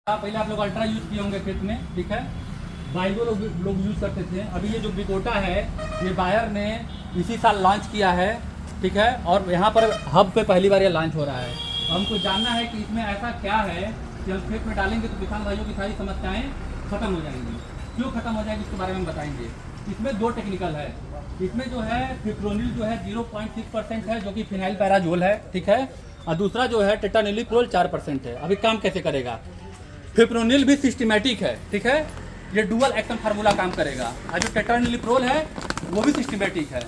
पहले आप लोग अल्ट्रा यूज किए होंगे खेत में, ठीक है। बाइगो लोग यूज करते थे। अभी ये जो बिकोटा है ये बायर ने इसी साल लॉन्च किया है, ठीक है। और यहाँ पर हब पे पहली बार ये लॉन्च हो रहा है। हमको जानना है कि इसमें ऐसा क्या है कि हम खेत में डालेंगे तो किसान भाइयों की सारी समस्याएं खत्म हो जाएंगी। क्यों खत्म हो जाएगी इसके बारे में बताएंगे। इसमें दो टेक्निकल है। इसमें जो है फिप्रोनिल जो है 0.6% है, जो कि फिनाइल पैराजोल है, ठीक है। और दूसरा जो है टेट्रानिलिप्रोल 4% है। अभी काम कैसे करेगा। फिप्रोनिल भी सिस्टमेटिक है, ठीक है। ये डुअल एक्शन फार्मूला काम करेगा। और जो टेट्रानिलिप्रोल है वो भी सिस्टमेटिक है।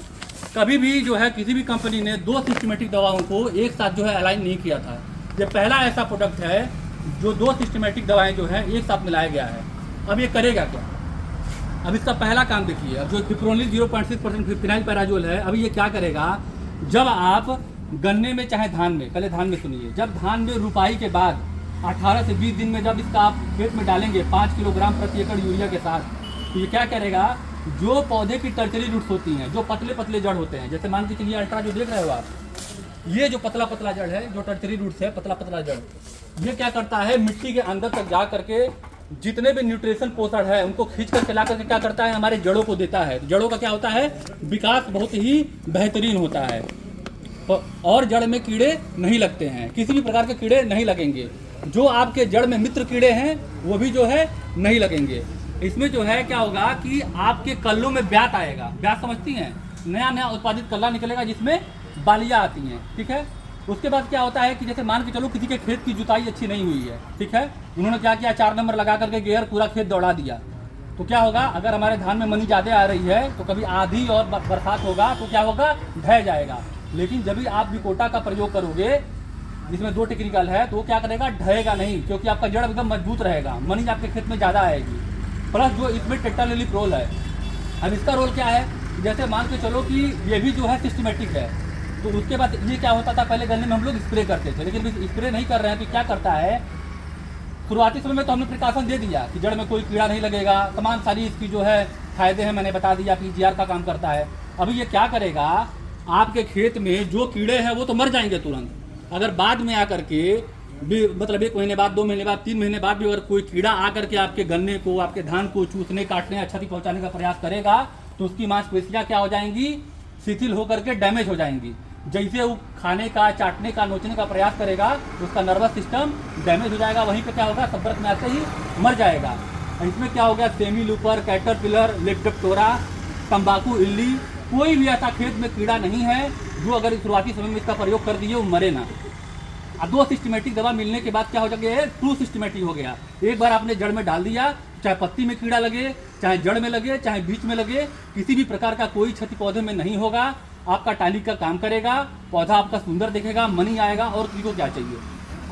कभी भी जो है किसी भी कंपनी ने दो सिस्टमेटिक दवाओं को एक साथ जो है अलाइन नहीं किया था। ये पहला ऐसा प्रोडक्ट है जो दो सिस्टमेटिक दवाएं जो है एक साथ मिलाया गया है। अब ये करेगा क्या। अब इसका पहला काम देखिए। अब जो फिप्रोनिल 0.6% फिनाइल पैराजोल है, अभी ये क्या करेगा। जब आप गन्ने में चाहे धान में, पहले धान में सुनिए, जब धान में रुपाई के बाद 18 से 20 दिन में जब इसका आप खेत में डालेंगे 5 किलोग्राम प्रति एकड़ यूरिया के साथ, तो ये क्या करेगा। जो पौधे की टर्चरी रूट्स होती हैं, जो पतले पतले जड़ होते हैं, जैसे मान के चलिए अल्ट्रा जो देख रहे हो आप, ये जो पतला पतला जड़ है, जो टर्चरी रूट्स है, पतला पतला जड़, ये क्या करता है मिट्टी के अंदर तक जा करके जितने भी न्यूट्रिशन पोषण है उनको खींच कर चला करके क्या करता है हमारे जड़ों को देता है। जड़ों का क्या होता है विकास बहुत ही बेहतरीन होता है और जड़ में कीड़े नहीं लगते हैं, किसी भी प्रकार के कीड़े नहीं लगेंगे। जो आपके जड़ में मित्र कीड़े हैं वो भी जो है नहीं लगेंगे। इसमें जो है क्या होगा कि आपके कल्लों में ब्यात आएगा। ब्यात समझती हैं, नया नया उत्पादित कल्ला निकलेगा जिसमें बालियाँ आती हैं, ठीक है। उसके बाद क्या होता है कि जैसे मान के चलो किसी के खेत की जुताई अच्छी नहीं हुई है, ठीक है। उन्होंने क्या किया 4 नंबर लगा करके गेयर पूरा खेत दौड़ा दिया, तो क्या होगा अगर हमारे धान में मनी ज़्यादा आ रही है तो कभी आधी और बरसात होगा तो क्या होगा ढह जाएगा। लेकिन जब भी आप बिकोटा का प्रयोग करोगे जिसमें दो टेक्निकल है तो वो क्या करेगा ढहेगा नहीं, क्योंकि आपका जड़ एकदम मजबूत रहेगा, मनी आपके खेत में ज़्यादा आएगी। प्लस जो इसमें टेट्रानिलिप्रोल है, अब इसका रोल क्या है। जैसे मान के चलो कि ये भी जो है सिस्टमेटिक है, तो उसके बाद ये क्या होता था पहले गन्ने में हम लोग स्प्रे करते थे, लेकिन स्प्रे नहीं कर रहे हैं। तो क्या करता है शुरुआती समय में तो हमने प्रिकॉशन दे दिया कि जड़ में कोई कीड़ा नहीं लगेगा, तमाम सारी इसकी जो है फायदे हैं मैंने बता दिया, पीजीआर का काम करता है। अभी ये क्या करेगा आपके खेत में जो कीड़े हैं वो तो मर जाएंगे तुरंत। अगर बाद में आकर के भी मतलब 1 महीने बाद, 2 महीने बाद, 3 महीने बाद भी अगर कोई कीड़ा आकर के आपके गन्ने को, आपके धान को चूसने, काटने, क्षति पहुंचाने का प्रयास करेगा तो उसकी मांसपेशियां क्या हो जाएंगी शिथिल होकर के डैमेज हो जाएंगी। जैसे वो खाने का, चाटने का, नोचने का प्रयास करेगा तो उसका नर्वस सिस्टम डैमेज हो जाएगा। वहीं पे क्या होगा संपर्क में आते ही मर जाएगा। इसमें क्या हो गया सेमी लूपर, कैटरपिलर, लेप्टोप्टोरा, तंबाकू इल्ली, कोई भी ऐसा खेत में कीड़ा नहीं है जो अगर शुरुआती समय में इसका प्रयोग कर दिए वो मरे ना। अब दो सिस्टमेटिक दवा मिलने के बाद क्या हो जाएगा ट्रू सिस्टमेटिक हो गया। एक बार आपने जड़ में डाल दिया, चाहे पत्ती में कीड़ा लगे, चाहे जड़ में लगे, चाहे बीच में लगे, किसी भी प्रकार का कोई क्षति पौधे में नहीं होगा। आपका टाली का काम करेगा, पौधा आपका सुंदर दिखेगा, मनी आएगा। और किसी को क्या चाहिए।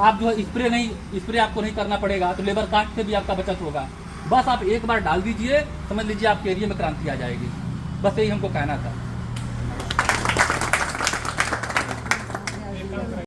आप जो है स्प्रे आपको नहीं करना पड़ेगा, तो लेबर कास्ट से भी आपका बचत होगा। बस आप एक बार डाल दीजिए, समझ लीजिए आपके एरिया में क्रांति आ जाएगी। बस यही हमको कहना था।